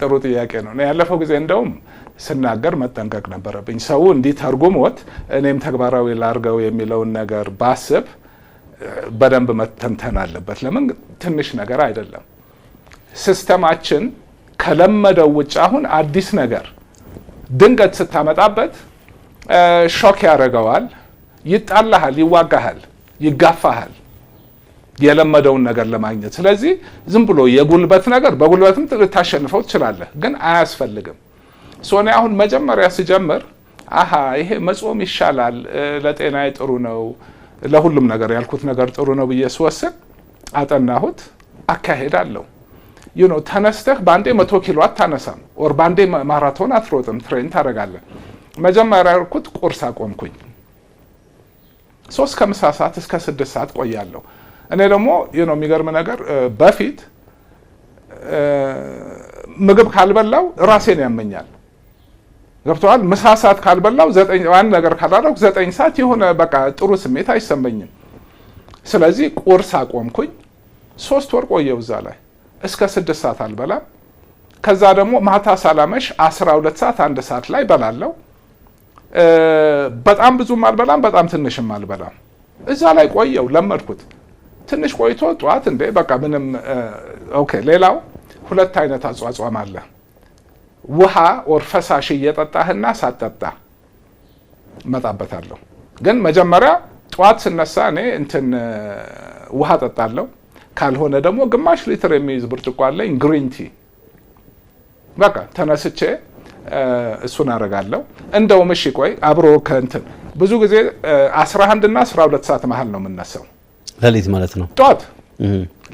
ጥሩ ጥያቄ ነው። ያለፈው ጊዜ እንደውም ስናገር መጠንቀቅ ነበረብኝ። ሰው እንዲህ ተርጉሞት እኔም ተግባራዊ ላርገው የሚለውን ነገር ባስብ በደንብ መተንተን አለበት። ለምን ትንሽ ነገር አይደለም። ሲስተማችን ከለመደው ውጭ አሁን አዲስ ነገር ድንገት ስታመጣበት ሾክ ያደርገዋል፣ ይጣላሃል፣ ይዋጋሃል፣ ይጋፋሃል የለመደውን ነገር ለማግኘት። ስለዚህ ዝም ብሎ የጉልበት ነገር በጉልበትም ልታሸንፈው ትችላለህ፣ ግን አያስፈልግም። ሶኔ አሁን መጀመሪያ ሲጀምር ይሄ መጾም ይሻላል፣ ለጤናዬ ጥሩ ነው፣ ለሁሉም ነገር ያልኩት ነገር ጥሩ ነው ብዬ ስወስን አጠናሁት፣ አካሄዳለሁ። ተነስተህ ባንዴ 100 ኪሎ አታነሳም፣ ወር ባንዴ ማራቶን አትሮጥም፣ ትሬን ታደርጋለህ። መጀመሪያ ያልኩት ቁርስ አቆምኩኝ። 3 ከምሳ ሰዓት እስከ 6 ሰዓት ቆያለሁ። እኔ ደግሞ የሚገርም ነገር በፊት ምግብ ካልበላው ራሴን ያመኛል። ገብተዋል። ምሳ ሰዓት ካልበላው 9 ነገር ካላረኩ 9 ሰዓት የሆነ በቃ ጥሩ ስሜት አይሰማኝም። ስለዚህ ቁርስ አቆምኩኝ። 3 ወር ቆየው እዛ ላይ እስከ 6 ሰዓት አልበላም። ከዛ ደግሞ ማታ ሳላመሽ 12 ሰዓት 1 ሰዓት ላይ በላለው። በጣም ብዙም አልበላም፣ በጣም ትንሽም አልበላም። እዛ ላይ ቆየው፣ ለመድኩት። ትንሽ ቆይቶ ጧት እንዴ በቃ ምንም ኦኬ። ሌላው 2 አይነት አጿጿም አለ። ውሃ ወር ፈሳሽ እየጠጣህና ሳትጠጣ መጣበታለሁ። ግን መጀመሪያ ጧት ስነሳ እኔ ውሃ ጠጣለሁ። ካልሆነ ደግሞ ግማሽ ሊትር የሚይዝ ብርጭቆ አለኝ ግሪን ቲ። በቃ ተነስቼ እሱን አደርጋለሁ። እንደውም እሺ ቆይ አብሮ ብዙ ጊዜ 11 እና 12 ሰዓት መሀል ነው የምነሳው። ሌሊት ማለት ነው? ጧት።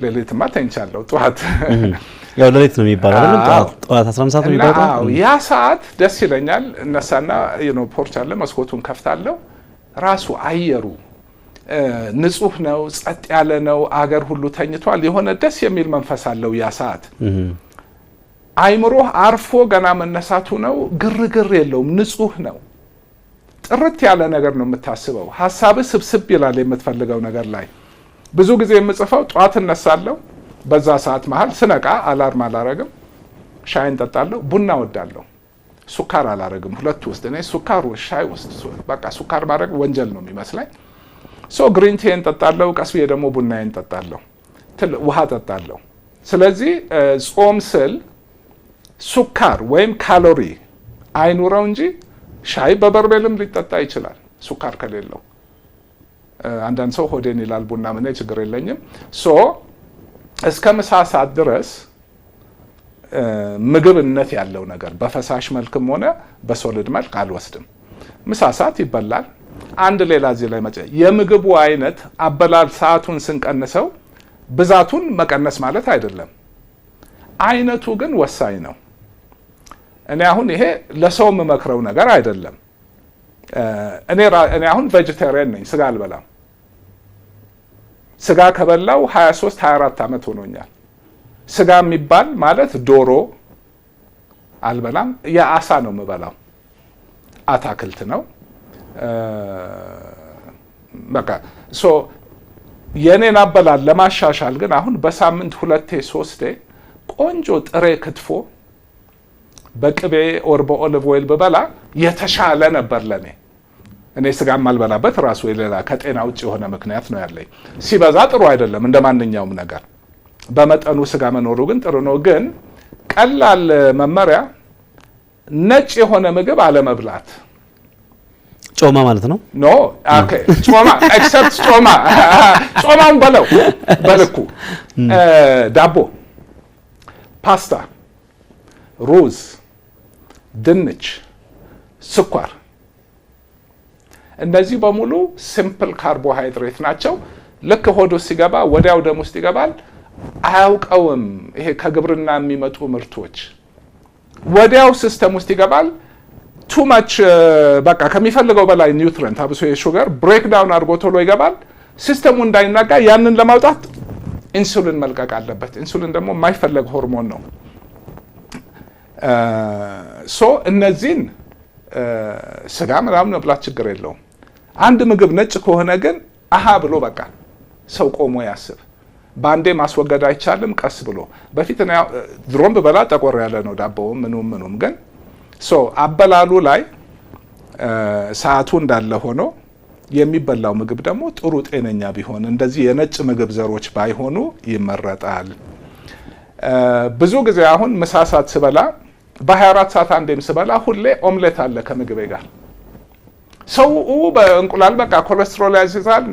ሌሊትማ ተኝቻለሁ። ጧት ያው ሌሊት ነው የሚባለው አይደል? ጧት 11 ሰዓት ነው የሚባለው። ያ ሰዓት ደስ ይለኛል። እነሳና ፖርች አለ፣ መስኮቱን ከፍታለሁ። ራሱ አየሩ ንጹህ ነው፣ ጸጥ ያለ ነው። አገር ሁሉ ተኝቷል። የሆነ ደስ የሚል መንፈስ አለው ያ ሰዓት። አይምሮህ አርፎ ገና መነሳቱ ነው። ግርግር የለውም፣ ንጹህ ነው። ጥርት ያለ ነገር ነው የምታስበው። ሀሳብህ ስብስብ ይላል የምትፈልገው ነገር ላይ። ብዙ ጊዜ የምጽፈው ጧት እነሳለሁ። በዛ ሰዓት መሀል ስነቃ አላርም አላረግም፣ ሻይን ጠጣለሁ። ቡና ወዳለሁ፣ ሱካር አላረግም። ሁለቱ ውስጥ እኔ ሱካር ሻይ ውስጥ በቃ ሱካር ማድረግ ወንጀል ነው የሚመስለኝ። ግሪን ቲን ጠጣለሁ፣ ቀስ ብዬ ደግሞ ቡናዬን ጠጣለሁ፣ ውሃ ጠጣለሁ። ስለዚህ ጾም ስል ሱካር ወይም ካሎሪ አይኑረው እንጂ ሻይ በበርሜልም ሊጠጣ ይችላል ሱካር ከሌለው። አንዳንድ ሰው ሆዴን ይላል፣ ቡና ምን ችግር የለኝም። እስከ ምሳ ሰዓት ድረስ ምግብነት ያለው ነገር በፈሳሽ መልክም ሆነ በሶሊድ መልክ አልወስድም። ምሳ ሰዓት ይበላል። አንድ ሌላ እዚህ ላይ የምግቡ አይነት አበላል ሰዓቱን ስንቀንሰው ብዛቱን መቀነስ ማለት አይደለም፣ አይነቱ ግን ወሳኝ ነው። እኔ አሁን ይሄ ለሰው የምመክረው ነገር አይደለም። እኔ አሁን ቬጀቴሪያን ነኝ፣ ስጋ አልበላም። ስጋ ከበላው 23 24 ዓመት ሆኖኛል። ስጋ የሚባል ማለት ዶሮ አልበላም። የአሳ ነው የምበላው፣ አታክልት ነው። በቃ የኔን አበላል ለማሻሻል ግን አሁን በሳምንት 2 3 ቆንጆ ጥሬ ክትፎ በቅቤ ኦር በኦሊቭ ኦይል በበላ የተሻለ ነበር ለኔ። እኔ ስጋ ማልበላበት ራሱ ሌላ ከጤና ውጭ የሆነ ምክንያት ነው ያለኝ። ሲበዛ ጥሩ አይደለም፣ እንደ ማንኛውም ነገር በመጠኑ ስጋ መኖሩ ግን ጥሩ ነው። ግን ቀላል መመሪያ ነጭ የሆነ ምግብ አለመብላት። ጮማ ማለት ነው? ኖ ኦኬ፣ ጮማ ኤክሰፕት ጮማውን በለው በልኩ። ዳቦ፣ ፓስታ፣ ሩዝ፣ ድንች፣ ስኳር፣ እነዚህ በሙሉ ሲምፕል ካርቦሃይድሬት ናቸው። ልክ ሆድ ውስጥ ሲገባ ወዲያው ደም ውስጥ ይገባል። አያውቀውም። ይሄ ከግብርና የሚመጡ ምርቶች ወዲያው ሲስተም ውስጥ ይገባል። ቱ ማች በቃ ከሚፈልገው በላይ ኒውትሪየንት አብሶ የሹገር ብሬክ ዳውን አድርጎ ቶሎ ይገባል። ሲስተሙ እንዳይናጋ ያንን ለማውጣት ኢንሱሊን መልቀቅ አለበት። ኢንሱሊን ደግሞ የማይፈለግ ሆርሞን ነው። እነዚህን ስጋ ምናምን መብላት ችግር የለውም። አንድ ምግብ ነጭ ከሆነ ግን አሃ ብሎ በቃ ሰው ቆሞ ያስብ። ባንዴ ማስወገድ አይቻልም። ቀስ ብሎ በፊት ድሮም በበላ ጠቆር ያለ ነው ዳቦው ምኑም ግን አበላሉ ላይ ሰዓቱ እንዳለ ሆኖ የሚበላው ምግብ ደግሞ ጥሩ ጤነኛ ቢሆን እንደዚህ የነጭ ምግብ ዘሮች ባይሆኑ ይመረጣል። ብዙ ጊዜ አሁን ምሳ ሰዓት ስበላ በ24 ሰዓት አንዴም ስበላ ሁሌ ኦምሌት አለ ከምግቤ ጋር። ሰው በእንቁላል በቃ ኮሌስትሮል ያይዛል።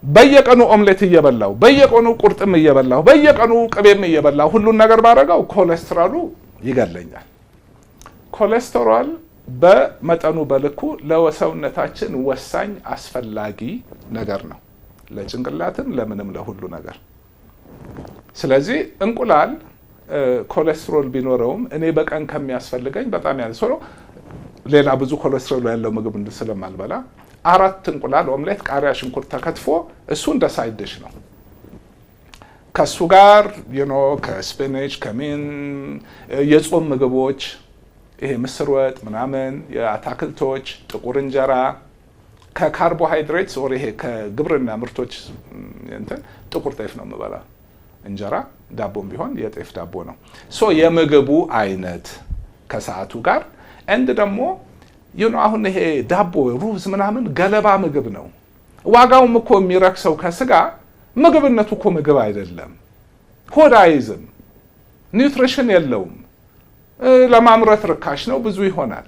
በየቀኑ ኦምሌት እየበላው በየቀኑ ቁርጥም እየበላው በየቀኑ ቅቤም እየበላው ሁሉን ነገር ባረጋው ኮሌስትሮሉ ይገለኛል። ኮሌስትሮል በመጠኑ በልኩ ለሰውነታችን ወሳኝ አስፈላጊ ነገር ነው፣ ለጭንቅላትም ለምንም ለሁሉ ነገር። ስለዚህ እንቁላል ኮሌስትሮል ቢኖረውም እኔ በቀን ከሚያስፈልገኝ በጣም ያንስ ነው። ሌላ ብዙ ኮሌስትሮል ያለው ምግብ ስለማልበላ 4 እንቁላል ኦምሌት፣ ቃሪያ፣ ሽንኩርት ተከትፎ እሱ እንደ ሳይድ ዲሽ ነው። ከሱ ጋር ከስፒናች ከሚን የጾም ምግቦች ይሄ ምስር ወጥ ምናምን፣ የአታክልቶች ጥቁር እንጀራ ከካርቦሃይድሬትስ ወር ይሄ ከግብርና ምርቶች ጥቁር ጤፍ ነው የምበላ። እንጀራ ዳቦም ቢሆን የጤፍ ዳቦ ነው። የምግቡ አይነት ከሰዓቱ ጋር እንድ ደግሞ አሁን ይሄ ዳቦ ሩዝ ምናምን ገለባ ምግብ ነው። ዋጋውም እኮ የሚረክሰው ከስጋ ምግብነቱ እኮ ምግብ አይደለም። ሆድ አይዝም፣ ኒውትሪሽን የለውም፣ ለማምረት ርካሽ ነው፣ ብዙ ይሆናል።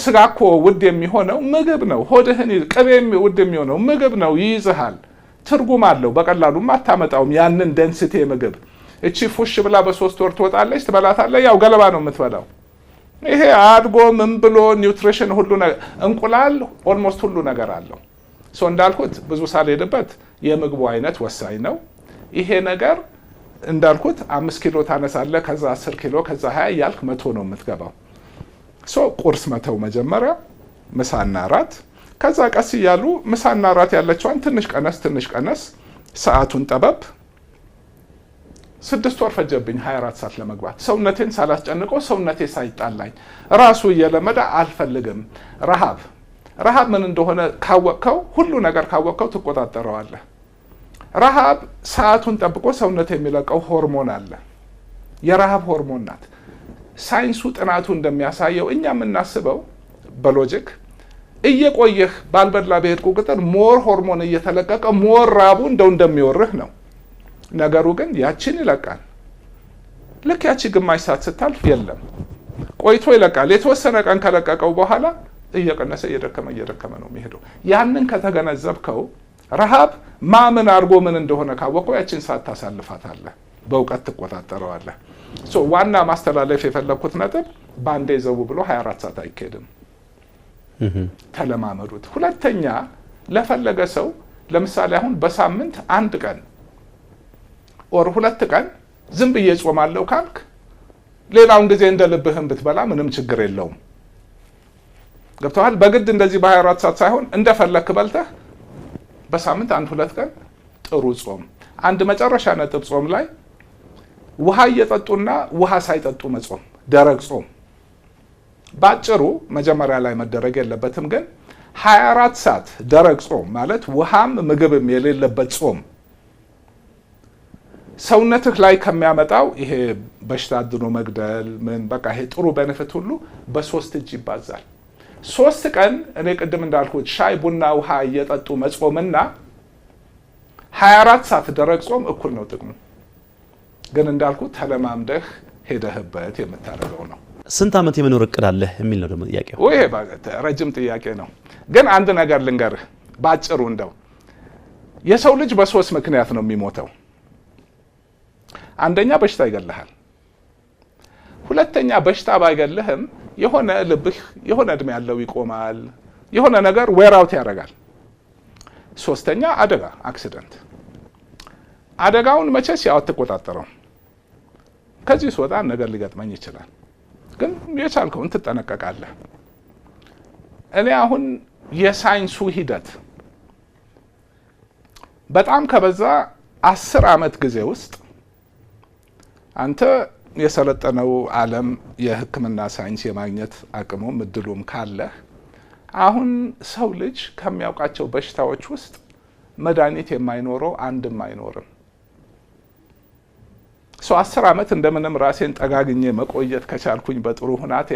ስጋ እኮ ውድ የሚሆነው ምግብ ነው። ሆድህን ቅቤም ውድ የሚሆነው ምግብ ነው፣ ይይዝሃል፣ ትርጉም አለው። በቀላሉም አታመጣውም ያንን ዴንሲቲ ምግብ። እቺ ፉሽ ብላ በ3 ወር ትወጣለች፣ ትበላታለህ፣ ያው ገለባ ነው የምትበላው። ይሄ አድጎ ምን ብሎ ኒውትሪሽን ሁሉ ነገር እንቁላል ኦልሞስት ሁሉ ነገር አለው። እንዳልኩት ብዙ ሳልሄድበት የምግቡ አይነት ወሳኝ ነው። ይሄ ነገር እንዳልኩት 5 ኪሎ ታነሳለህ፣ ከዛ 10 ኪሎ፣ ከዛ 20 እያልክ 100 ነው የምትገባው። ቁርስ መተው መጀመሪያ፣ ምሳና ራት፣ ከዛ ቀስ እያሉ ምሳና ራት ያለችዋን ትንሽ ቀነስ፣ ሰዓቱን ጠበብ። 6 ወር ፈጀብኝ 24 ሰዓት ለመግባት፣ ሰውነቴን ሳላስጨንቀው፣ ሰውነቴ ሳይጣላኝ ራሱ እየለመደ አልፈልግም። ረሃብ ምን እንደሆነ ካወቅከው፣ ሁሉ ነገር ካወቅከው ትቆጣጠረዋለህ። ረሃብ ሰዓቱን ጠብቆ ሰውነት የሚለቀው ሆርሞን አለ፣ የረሃብ ሆርሞን ናት። ሳይንሱ ጥናቱ እንደሚያሳየው እኛ የምናስበው በሎጂክ እየቆየህ ባልበላ በሄድኩ ቁጥር ሞር ሆርሞን እየተለቀቀ ሞር ራቡ እንደሚወርህ ነው። ነገሩ ግን ያችን ይለቃል። ልክ ያቺ ግማሽ ሰዓት ስታልፍ የለም፣ ቆይቶ ይለቃል። የተወሰነ ቀን ከለቀቀው በኋላ እየቀነሰ እየደከመ ነው የሚሄደው። ያንን ከተገነዘብከው ረሃብ ማምን አድርጎ ምን እንደሆነ ካወቀው ያችን ሰዓት ታሳልፋታለህ፣ በእውቀት ትቆጣጠረዋለህ። ዋና ማስተላለፍ የፈለግኩት ነጥብ ባንዴ ዘው ብሎ 24 ሰዓት አይካሄድም። ተለማመዱት። ሁለተኛ ለፈለገ ሰው ለምሳሌ አሁን በሳምንት 1 ቀን ኦር 2 ቀን ዝም ብዬ ጾማለሁ ካልክ ሌላውን ጊዜ እንደ ልብህም ብትበላ ምንም ችግር የለውም። ገብተዋል። በግድ እንደዚህ በ24 ሰዓት ሳይሆን እንደፈለክ በልተህ በሳምንት 1-2 ቀን ጥሩ ጾም። አንድ መጨረሻ ነጥብ ጾም ላይ ውሃ እየጠጡና ውሃ ሳይጠጡ መጾም፣ ደረቅ ጾም። ባጭሩ መጀመሪያ ላይ መደረግ የለበትም፣ ግን 24 ሰዓት ደረቅ ጾም ማለት ውሃም ምግብም የሌለበት ጾም ሰውነትህ ላይ ከሚያመጣው ይሄ በሽታ አድኖ መግደል ምን በቃ ይሄ ጥሩ ቤኔፊት ሁሉ በ3 እጅ ይባዛል። 3 ቀን እኔ ቅድም እንዳልኩት ሻይ ቡና ውሃ እየጠጡ መጾምና 24 ሰዓት ደረቅ ጾም እኩል ነው ጥቅሙ። ግን እንዳልኩት ተለማምደህ ሄደህበት የምታደርገው ነው። ስንት ዓመት የመኖር እቅድ አለህ የሚል ነው ደግሞ ጥያቄው። ይሄ ረጅም ጥያቄ ነው። ግን አንድ ነገር ልንገርህ ባጭሩ፣ እንደው የሰው ልጅ በ3 ምክንያት ነው የሚሞተው። አንደኛ በሽታ ይገልሃል። ሁለተኛ በሽታ ባይገልህም የሆነ ልብህ የሆነ እድሜ ያለው ይቆማል፣ የሆነ ነገር ዌር አውት ያደርጋል። ሶስተኛ አደጋ አክሲደንት። አደጋውን መቼስ ያው አትቆጣጠረው። ከዚህ ሲወጣ ነገር ሊገጥመኝ ይችላል፣ ግን የቻልከውን ትጠነቀቃለህ። እኔ አሁን የሳይንሱ ሂደት በጣም ከበዛ 10 ዓመት ጊዜ ውስጥ አንተ የሰለጠነው ዓለም የሕክምና ሳይንስ የማግኘት አቅሙም እድሉም ካለህ አሁን ሰው ልጅ ከሚያውቃቸው በሽታዎች ውስጥ መድኃኒት የማይኖረው አንድም አይኖርም። 10 ዓመት እንደምንም ራሴን ጠጋግኜ መቆየት ከቻልኩኝ በጥሩ ሁናቴ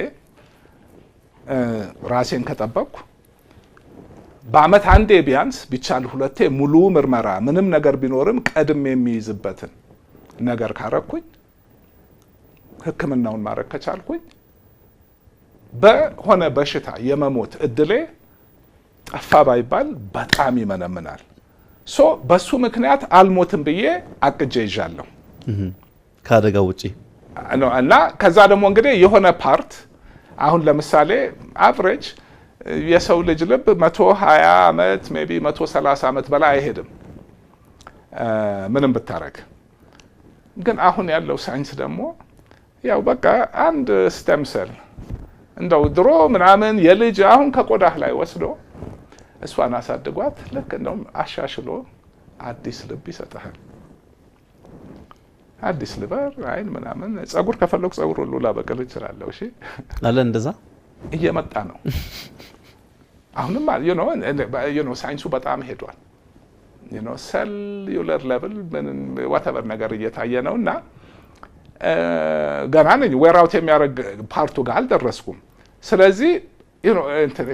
ራሴን ከጠበቅኩ በአመት አንዴ ቢያንስ ቢቻል 2 ሙሉ ምርመራ ምንም ነገር ቢኖርም ቀድም የሚይዝበትን ነገር ካረኩኝ ሕክምናውን ማድረግ ከቻልኩኝ በሆነ በሽታ የመሞት እድሌ ጠፋ ባይባል በጣም ይመነምናል። በሱ ምክንያት አልሞትም ብዬ አቅጄ ይዣለሁ ከአደጋው ውጪ እና ከዛ ደግሞ እንግዲህ የሆነ ፓርት አሁን ለምሳሌ አቨሬጅ የሰው ልጅ ልብ 120 ዓመት ሜቢ 130 ዓመት በላይ አይሄድም ምንም ብታረግ። ግን አሁን ያለው ሳይንስ ደግሞ ያው በቃ አንድ ስቴም ሴል እንደው ድሮ ምናምን የልጅ አሁን ከቆዳህ ላይ ወስዶ እሷን አሳድጓት ልክ እንደው አሻሽሎ አዲስ ልብ ይሰጣል። አዲስ ልበር አይን ምናምን ጸጉር ከፈለኩ ጸጉር ሁሉ ላበቅል እችላለሁ። እሺ አለ እንደዛ እየመጣ ነው። አሁንም you know ሳይንሱ በጣም ሄዷል። ሴሉለር ሌቭል ዋተቨር ነገር እየታየ ነውና ገና ነኝ ዌር አውት የሚያደርግ ፓርቱ ጋር አልደረስኩም። ስለዚህ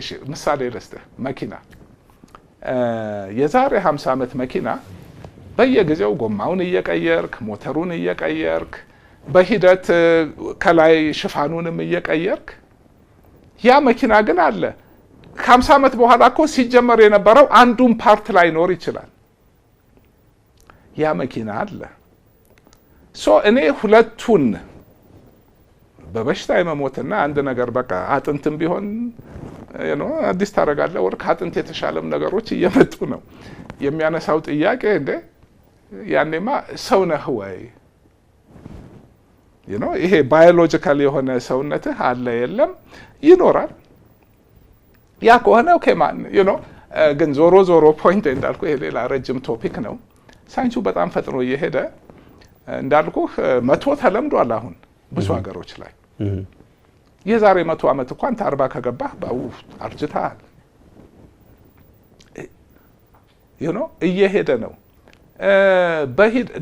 እሺ ምሳሌ ልስጥህ። መኪና የዛሬ 50 ዓመት መኪና በየጊዜው ጎማውን እየቀየርክ ሞተሩን እየቀየርክ በሂደት ከላይ ሽፋኑንም እየቀየርክ ያ መኪና ግን አለ። ከ50 ዓመት በኋላ እኮ ሲጀመር የነበረው አንዱን ፓርት ላይ ኖር ይችላል። ያ መኪና አለ። እኔ ሁለቱን በበሽታ የመሞትና አንድ ነገር በቃ አጥንትም ቢሆን አዲስ ታደርጋለህ ወር ከአጥንት የተሻለም ነገሮች እየመጡ ነው። የሚያነሳው ጥያቄ እንደ ያኔማ ሰው ነህ ወይ? ይሄ ባዮሎጂካል የሆነ ሰውነትህ አለ የለም ይኖራል። ያ ከሆነ ኦኬ ማን ግን ዞሮ ፖይንት እንዳልኩ ይሄ ሌላ ረጅም ቶፒክ ነው። ሳይንሱ በጣም ፈጥኖ እየሄደ እንዳልኩህ 100 ተለምዷል አሁን ብዙ ሀገሮች ላይ። የዛሬ 100 ዓመት እንኳን 40 ከገባህ አርጅተሃል። እየሄደ ነው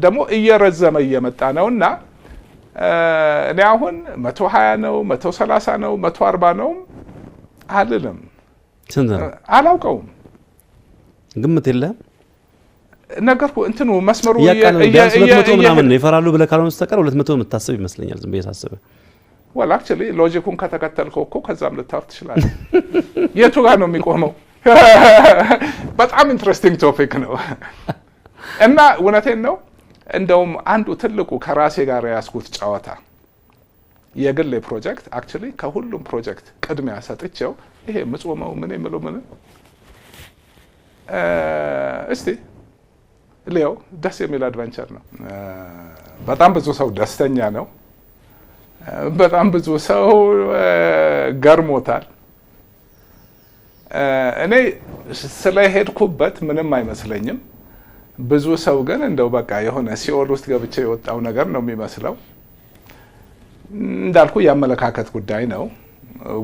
ደግሞ እየረዘመ እየመጣ ነውና እኔ አሁን 120 ነው 130 ነው 140 ነው አልልም። ስንት ነው አላውቀውም። ግምት የለህም? ነገርኩ እንትኑ መስመሩ ቢያንስ 200 ምናምን ነው ይፈራሉ ብለህ ካልሆነ በስተቀር 200 የምታስብ ይመስለኛል ዝም ብዬ ሳስበህ። well actually ሎጂኩን ከተከተልከው እኮ ከዛም ልታወር ትችላለህ። የቱ ጋር ነው የሚቆመው? በጣም ኢንትረስቲንግ ቶፒክ ነው እና እውነቴን ነው። እንደውም አንዱ ትልቁ ከራሴ ጋር ያስኩት ጨዋታ የግል ፕሮጀክት actually ከሁሉም ፕሮጀክት ቅድሚያ ሰጥቼው ይሄ ምጾመው ምን የምለው ምን እስቲ ሌው ደስ የሚል አድቨንቸር ነው። በጣም ብዙ ሰው ደስተኛ ነው። በጣም ብዙ ሰው ገርሞታል። እኔ ስለሄድኩበት ምንም አይመስለኝም። ብዙ ሰው ግን እንደው በቃ የሆነ ሲኦል ውስጥ ገብቼ የወጣው ነገር ነው የሚመስለው። እንዳልኩ ያመለካከት ጉዳይ ነው።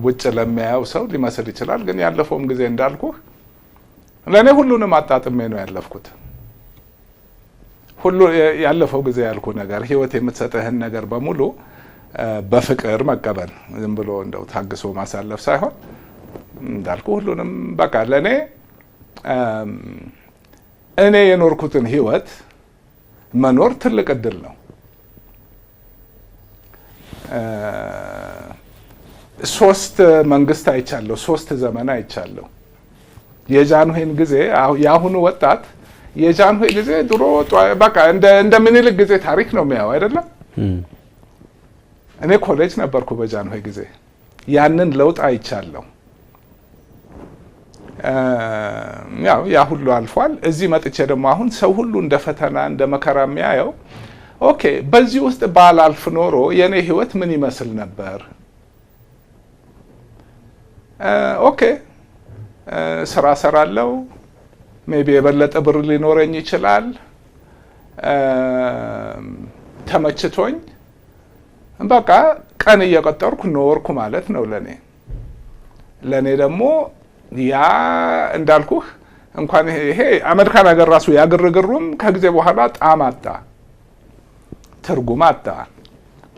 ውጭ ለሚያየው ሰው ሊመስል ይችላል። ግን ያለፈውም ጊዜ እንዳልኩ ለኔ ሁሉንም አጣጥሜ ነው ያለፍኩት። ሁሉ ያለፈው ጊዜ ያልኩ ነገር ህይወት የምትሰጥህን ነገር በሙሉ በፍቅር መቀበል ዝም ብሎ እንደው ታግሶ ማሳለፍ ሳይሆን እንዳልኩ ሁሉንም በቃ ለኔ እኔ የኖርኩትን ህይወት መኖር ትልቅ እድል ነው። 3 መንግስት አይቻለሁ፣ 3 ዘመን አይቻለሁ። የጃንሆይን ጊዜ የአሁኑ ወጣት የጃንሆይ ጊዜ ድሮ በቃ እንደ ምኒልክ ጊዜ ታሪክ ነው የሚያው አይደለም። እኔ ኮሌጅ ነበርኩ በጃንሆይ ጊዜ ያንን ለውጥ አይቻለሁ። ያ ሁሉ አልፏል። እዚህ መጥቼ ደግሞ አሁን ሰው ሁሉ እንደ ፈተና እንደ መከራ የሚያየው ኦኬ በዚህ ውስጥ ባላልፍ ኖሮ የኔ ህይወት ምን ይመስል ነበር? ኦኬ ስራ ሰራለው ሜቢ የበለጠ ብር ሊኖረኝ ይችላል። ተመችቶኝ በቃ ቀን እየቀጠርኩ ኖርኩ ማለት ነው ለኔ ደግሞ ያ እንዳልኩህ እንኳን ይሄ አሜሪካን ሀገር ራሱ ያግርግሩም ከጊዜ በኋላ ጣዕም አጣ፣ ትርጉም አጣ።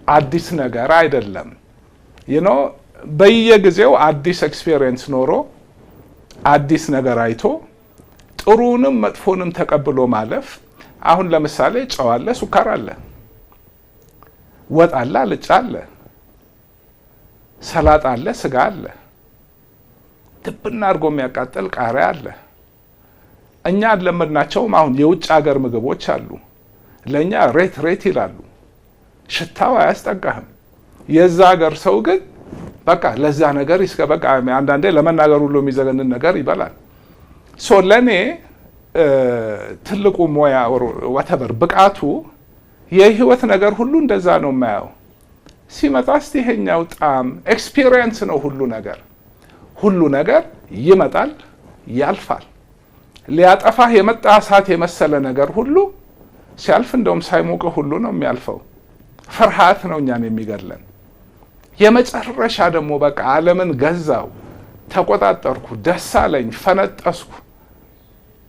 አዲስ ነገር አይደለም። በየጊዜው አዲስ ኤክስፒሪየንስ ኖሮ አዲስ ነገር አይቶ ጥሩንም መጥፎንም ተቀብሎ ማለፍ። አሁን ለምሳሌ ጨው አለ፣ ሱካር አለ፣ ወጥ አለ፣ አልጫ አለ፣ ሰላጣ አለ፣ ስጋ አለ፣ ድብና አድርጎ የሚያቃጥል ቃሪያ አለ። እኛ አለመድናቸውም። አሁን የውጭ ሀገር ምግቦች አሉ፣ ለእኛ ሬት ይላሉ፣ ሽታው አያስጠጋህም። የዛ ሀገር ሰው ግን በቃ ለዛ ነገር በቃ አንዳንዴ ለመናገር ሁሉ የሚዘገንን ነገር ይበላል። ለእኔ ትልቁ ሙያ ወተበር ብቃቱ የህይወት ነገር ሁሉ እንደዛ ነው የማየው። ሲመጣ እስቲ ይሄኛው ጣም ኤክስፒሪየንስ ነው። ሁሉ ነገር ይመጣል፣ ያልፋል። ሊያጠፋህ የመጣ እሳት የመሰለ ነገር ሁሉ ሲያልፍ እንደውም ሳይሞቅ ሁሉ ነው የሚያልፈው። ፍርሃት ነው እኛን የሚገድለን። የመጨረሻ ደግሞ በቃ ዓለምን ገዛው፣ ተቆጣጠርኩ፣ ደስ አለኝ፣ ፈነጠስኩ።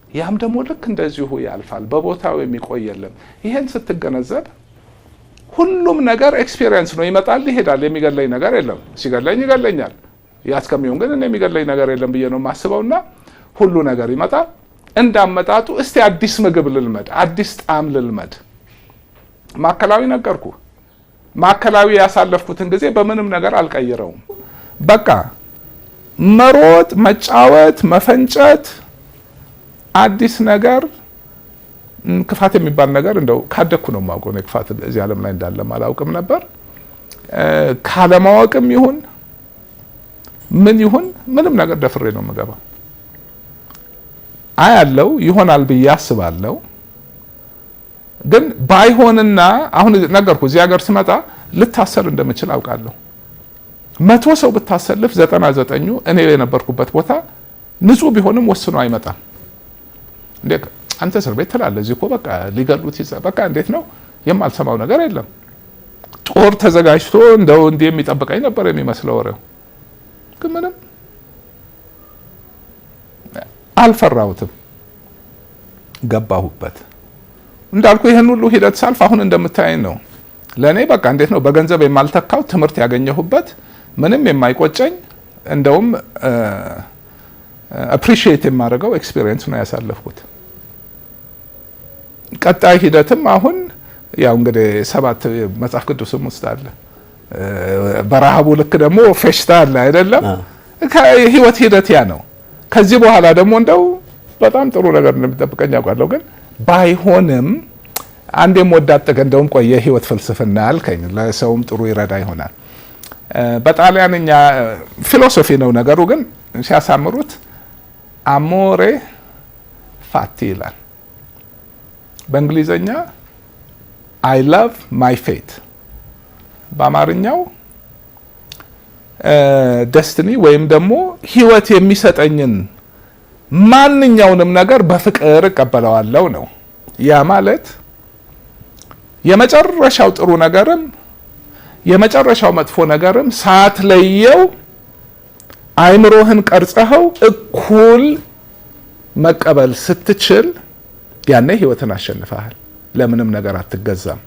ያም ደግሞ ልክ እንደዚሁ ያልፋል፣ በቦታው የሚቆይ የለም። ይሄን ስትገነዘብ ሁሉም ነገር ኤክስፒሪየንስ ነው፣ ይመጣል፣ ይሄዳል። የሚገለኝ ነገር የለም። ሲገለኝ ይገለኛል፣ ያስከሚሆን ግን እኔ የሚገለኝ ነገር የለም ብዬ ነው የማስበውና ሁሉ ነገር ይመጣል እንዳመጣጡ። እስቲ አዲስ ምግብ ልልመድ፣ አዲስ ጣዕም ልልመድ። ማዕከላዊ ነገርኩ። ማዕከላዊ ያሳለፍኩትን ጊዜ በምንም ነገር አልቀይረውም። በቃ መሮጥ፣ መጫወት፣ መፈንጨት፣ አዲስ ነገር። ክፋት የሚባል ነገር እንደው ካደኩ ነው የማውቀው። ነው ክፋት እዚህ ዓለም ላይ እንዳለም አላውቅም ነበር። ካለማወቅም ይሁን ምን ይሁን ምንም ነገር ደፍሬ ነው የምገባው። አያለው ይሆናል ብዬ አስባለሁ። ግን ባይሆንና አሁን ነገርኩ፣ እዚህ ሀገር ስመጣ ልታሰር እንደምችል አውቃለሁ። 100 ሰው ብታሰልፍ 99ኙ እኔ የነበርኩበት ቦታ ንጹህ ቢሆንም ወስኖ አይመጣም። እንዴ አንተ እስር ቤት ትላለህ፣ እዚህ እኮ በቃ ሊገሉት በቃ እንዴት ነው የማልሰማው ነገር የለም። ጦር ተዘጋጅቶ እንደው እንዲህ የሚጠብቀኝ ነበር የሚመስለው ወሬው። ግን ምንም አልፈራሁትም፣ ገባሁበት። እንዳልኩ ይህን ሁሉ ሂደት ሳልፍ አሁን እንደምታየኝ ነው። ለእኔ በቃ እንዴት ነው በገንዘብ የማልተካው ትምህርት ያገኘሁበት፣ ምንም የማይቆጨኝ እንደውም አፕሪሺየት የማደርገው ኤክስፒሪየንስ ነው ያሳለፍኩት። ቀጣይ ሂደትም አሁን ያው እንግዲህ 7 መጽሐፍ ቅዱስም ውስጥ አለ። በረሃቡ ልክ ደግሞ ፌሽታ አለ አይደለም? ከህይወት ሂደት ያ ነው። ከዚህ በኋላ ደግሞ እንደው በጣም ጥሩ ነገር እንደሚጠብቀኝ አውቃለሁ። ግን ባይሆንም አንዴም ወዳጠቀ እንደውም ቆየ ህይወት ፍልስፍና አልከኝ፣ ለሰውም ጥሩ ይረዳ ይሆናል። በጣሊያንኛ ፊሎሶፊ ነው ነገሩ፣ ግን ሲያሳምሩት አሞሬ ፋቲ ይላል። በእንግሊዘኛ አይ ላቭ ማይ ፌት፣ በአማርኛው ደስትኒ ወይም ደግሞ ህይወት የሚሰጠኝን ማንኛውንም ነገር በፍቅር እቀበለዋለሁ ነው። ያ ማለት የመጨረሻው ጥሩ ነገርም የመጨረሻው መጥፎ ነገርም ሳትለየው አይምሮህን ቀርጸኸው እኩል መቀበል ስትችል ያኔ ህይወትን አሸንፈሃል። ለምንም ነገር አትገዛም።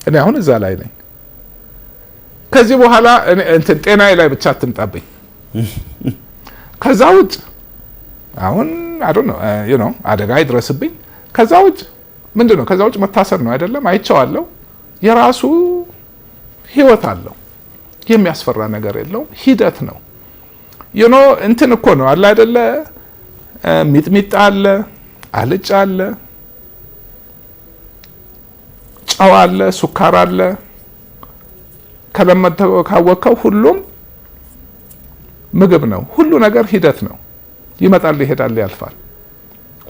እኔ አሁን እዛ ላይ ነኝ። ከዚህ በኋላ እንትን ጤናዬ ላይ ብቻ አትምጣብኝ። ከዛ ውጭ አሁን አደጋ ይድረስብኝ። ከዛ ውጭ ምንድን ነው? ከዛ ውጭ መታሰር ነው አይደለም? አይቼዋለሁ። የራሱ ህይወት አለው። የሚያስፈራ ነገር የለውም። ሂደት ነው። እንትን እኮ ነው አለ አይደለ? ሚጥሚጣ አለ፣ አልጫ አለ፣ ጨው አለ፣ ሱካር አለ። ከለመድከው ካወቅከው ሁሉም ምግብ ነው። ሁሉ ነገር ሂደት ነው። ይመጣል፣ ይሄዳል፣ ያልፋል።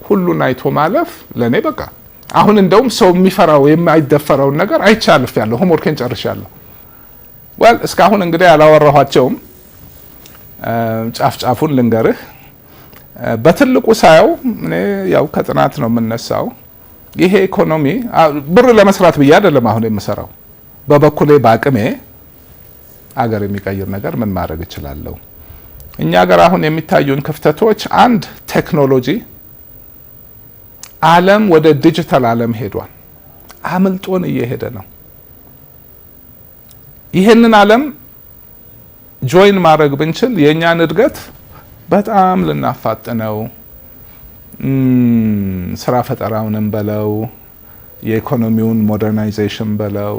ሁሉን አይቶ ማለፍ ለኔ በቃ አሁን እንደውም ሰው የሚፈራው የማይደፈረውን ነገር አይቻልፍ ያለው ሆምወርኬን ጨርሻለሁ። ወል እስካሁን እንግዲህ ያላወራኋቸውም ጫፍ ጫፉን ልንገርህ። በትልቁ ሳየው እኔ ያው ከጥናት ነው የምነሳው። ይሄ ኢኮኖሚ ብር ለመስራት ብዬ አይደለም አሁን የምሰራው። በበኩሌ በአቅሜ አገር የሚቀይር ነገር ምን ማድረግ እችላለሁ? እኛ ሀገር አሁን የሚታዩን ክፍተቶች አንድ ቴክኖሎጂ ዓለም ወደ ዲጂታል ዓለም ሄዷል። አምልጦን እየሄደ ነው። ይህንን ዓለም ጆይን ማድረግ ብንችል የእኛን እድገት በጣም ልናፋጥነው፣ ስራ ፈጠራውንም በለው፣ የኢኮኖሚውን ሞደርናይዜሽን በለው፣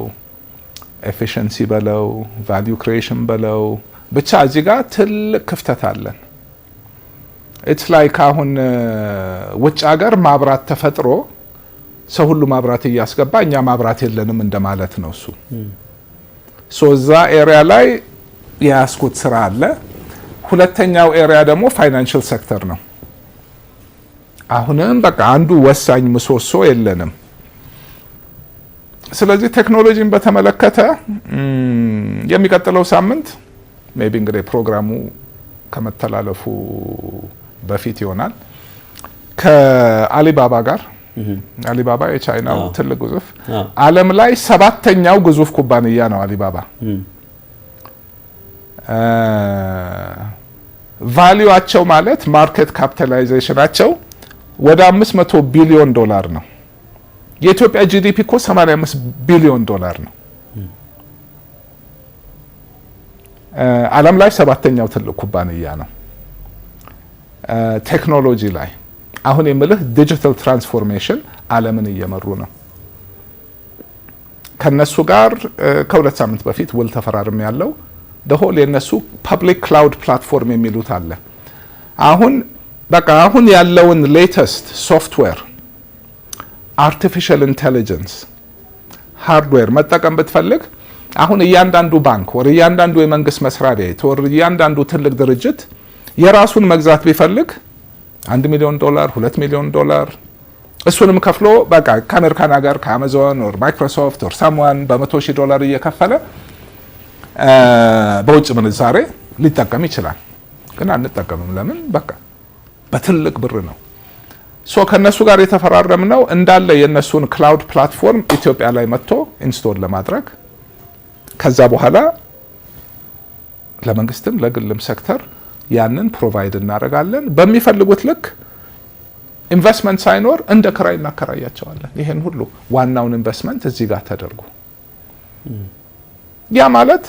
ኤፊሽንሲ በለው፣ ቫልዩ ክሪኤሽን በለው፣ ብቻ እዚህ ጋር ትልቅ ክፍተት አለን። ኢትስ ላይክ አሁን ውጭ ሀገር ማብራት ተፈጥሮ ሰው ሁሉ ማብራት እያስገባ እኛ ማብራት የለንም እንደማለት ነው እሱ። እዛ ኤሪያ ላይ የያዝኩት ስራ አለ። ሁለተኛው ኤሪያ ደግሞ ፋይናንሽል ሴክተር ነው። አሁንም በቃ አንዱ ወሳኝ ምሰሶ የለንም። ስለዚህ ቴክኖሎጂን በተመለከተ የሚቀጥለው ሳምንት ሜቢ እንግዲህ ፕሮግራሙ ከመተላለፉ በፊት ይሆናል ከአሊባባ ጋር አሊባባ የቻይናው ትልቅ ግዙፍ ዓለም ላይ 7ኛው ግዙፍ ኩባንያ ነው አሊባባ። ቫልዩአቸው ማለት ማርኬት ካፒታላይዜሽናቸው ወደ $500 ቢሊዮን ነው። የኢትዮጵያ ጂዲፒ እኮ $85 ቢሊዮን ነው። ዓለም ላይ 7ኛው ትልቅ ኩባንያ ነው። ቴክኖሎጂ ላይ አሁን የምልህ ዲጂታል ትራንስፎርሜሽን ዓለምን እየመሩ ነው። ከነሱ ጋር ከ2 ሳምንት በፊት ውል ተፈራርም ያለው ደሆል የነሱ ፐብሊክ ክላውድ ፕላትፎርም የሚሉት አለ። አሁን ያለውን ሌተስት ሶፍትዌር አርቲፊሻል ኢንቴሊጀንስ ሃርድዌር መጠቀም ብትፈልግ አሁን እያንዳንዱ ባንክ ወር እያንዳንዱ የመንግስት መስሪያ ቤት ወር እያንዳንዱ ትልቅ ድርጅት የራሱን መግዛት ቢፈልግ $1 ሚሊዮን $2 ሚሊዮን እሱንም ከፍሎ በቃ ከአሜሪካን ሀገር ከአማዞን ወር ማይክሮሶፍት ወር ሳምዋን $100,000 እየከፈለ በውጭ ምንዛሬ ሊጠቀም ይችላል። ግን አንጠቀምም። ለምን? በቃ በትልቅ ብር ነው። ከነሱ ጋር የተፈራረምነው እንዳለ የነሱን ክላውድ ፕላትፎርም ኢትዮጵያ ላይ መጥቶ ኢንስቶል ለማድረግ ከዛ በኋላ ለመንግስትም ለግልም ሴክተር ያንን ፕሮቫይድ እናደርጋለን። በሚፈልጉት ልክ ኢንቨስትመንት ሳይኖር እንደ ክራይ እናከራያቸዋለን። ይሄን ሁሉ ዋናውን ኢንቨስትመንት እዚህ ጋር ተደርጎ ያ ማለት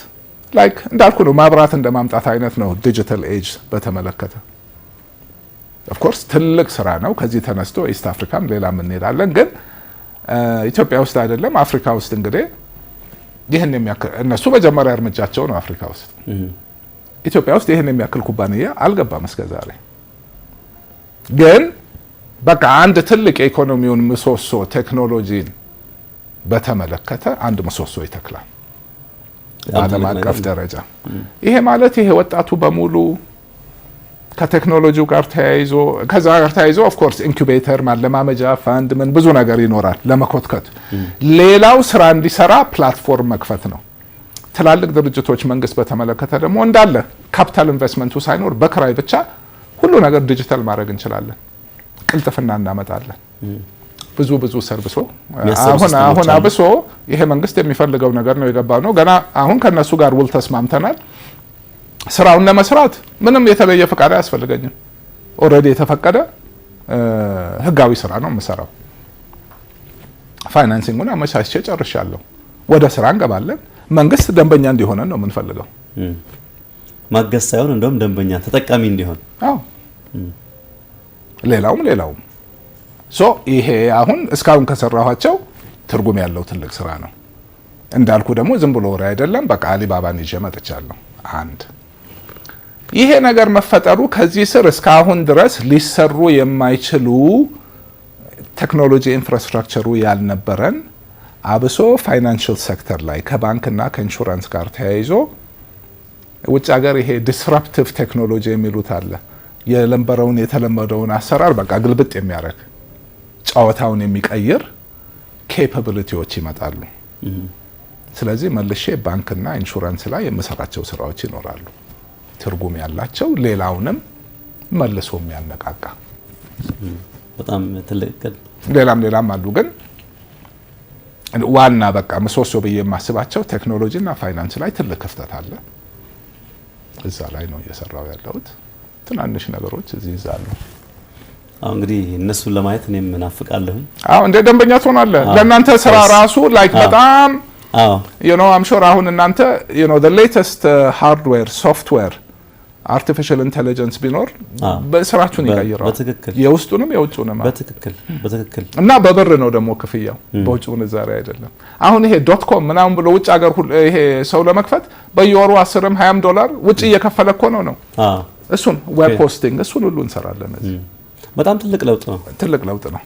ላይክ እንዳልኩ ነው፣ ማብራት እንደማምጣት አይነት ነው። ዲጂታል ኤጅ በተመለከተ ኦፍ ኮርስ ትልቅ ስራ ነው። ከዚህ ተነስቶ ኢስት አፍሪካም ሌላም እንሄዳለን። ግን ኢትዮጵያ ውስጥ አይደለም አፍሪካ ውስጥ እንግዲህ ይህን የሚያክል እነሱ መጀመሪያ እርምጃቸው ነው አፍሪካ ውስጥ። ኢትዮጵያ ውስጥ ይህን የሚያክል ኩባንያ አልገባም እስከዛሬ። ግን በቃ አንድ ትልቅ የኢኮኖሚውን ምሰሶ ቴክኖሎጂን በተመለከተ አንድ ምሰሶ ይተክላል በዓለም አቀፍ ደረጃ። ይሄ ማለት ይሄ ወጣቱ በሙሉ ከቴክኖሎጂው ጋር ተያይዞ ከዛ ጋር ተያይዞ ኦፍ ኮርስ ኢንኩቤተር ማለማመጃ ፋንድ ምን ብዙ ነገር ይኖራል ለመኮትከት። ሌላው ስራ እንዲሰራ ፕላትፎርም መክፈት ነው። ትላልቅ ድርጅቶች መንግስት በተመለከተ ደግሞ እንዳለ ካፒታል ኢንቨስትመንቱ ሳይኖር በክራይ ብቻ ሁሉ ነገር ዲጂታል ማድረግ እንችላለን። ቅልጥፍና እናመጣለን። ብዙ ሰርቪሶ አሁን አብሶ ይሄ መንግስት የሚፈልገው ነገር ነው የገባው ነው። ገና አሁን ከነሱ ጋር ውል ተስማምተናል። ስራውን ለመስራት ምንም የተለየ ፍቃድ አያስፈልገኝም። ኦልሬዲ የተፈቀደ ህጋዊ ስራ ነው የምሰራው። ፋይናንሲንጉን አመቻችቼ ጨርሻለሁ። ወደ ስራ እንገባለን። መንግስት ደንበኛ እንዲሆን ነው የምንፈልገው። ማገዝ ሳይሆን እንደውም ደንበኛ ተጠቃሚ እንዲሆን። አዎ ሌላውም ይሄ አሁን እስካሁን ከሰራኋቸው ትርጉም ያለው ትልቅ ስራ ነው። እንዳልኩ ደግሞ ዝም ብሎ ወሬ አይደለም። በቃ አሊባባን ይዤ መጥቻለሁ። አንድ ይሄ ነገር መፈጠሩ ከዚህ ስር እስካሁን ድረስ ሊሰሩ የማይችሉ ቴክኖሎጂ ኢንፍራስትራክቸሩ ያልነበረን አብሶ ፋይናንሽል ሴክተር ላይ ከባንክና ከኢንሹራንስ ጋር ተያይዞ ውጭ ሀገር ይሄ ዲስራፕቲቭ ቴክኖሎጂ የሚሉት አለ። የለንበረውን የተለመደውን አሰራር በቃ ግልብጥ የሚያደርግ ጨዋታውን የሚቀይር ኬፓቢሊቲዎች ይመጣሉ። ስለዚህ መልሼ ባንክና ኢንሹራንስ ላይ የምሰራቸው ስራዎች ይኖራሉ፣ ትርጉም ያላቸው ሌላውንም መልሶ የሚያነቃቃ በጣም ትልቅ ሌላም አሉ። ግን ዋና በቃ ምሰሶ ብዬ የማስባቸው ቴክኖሎጂና ፋይናንስ ላይ ትልቅ ክፍተት አለ። እዛ ላይ ነው እየሰራው ያለሁት። ትናንሽ ነገሮች እዚህ ይዛሉ። እንግዲህ እነሱን ለማየት እኔም እናፍቃለሁ። እንደ ደንበኛ ትሆናለህ። ለእናንተ ስራ ራሱ ላይክ በጣም I'm sure አሁን እናንተ the latest hardware software artificial intelligence ቢኖር በስራችሁን ይቀይራል። በትክክል የውስጡንም የውጭውንም በትክክል እና በብር ነው ደግሞ ክፍያው በውጭ ምንዛሬ አይደለም። አሁን ይሄ .com ምናምን ብሎ ውጭ ሀገር ይሄ ሰው ለመክፈት በየወሩ 10 $20 ዶላር ውጭ እየከፈለ እኮ ነው። እሱን ዌብ ሆስቲንግ እሱን ሁሉ እንሰራለን። በጣም ትልቅ ለውጥ ነው።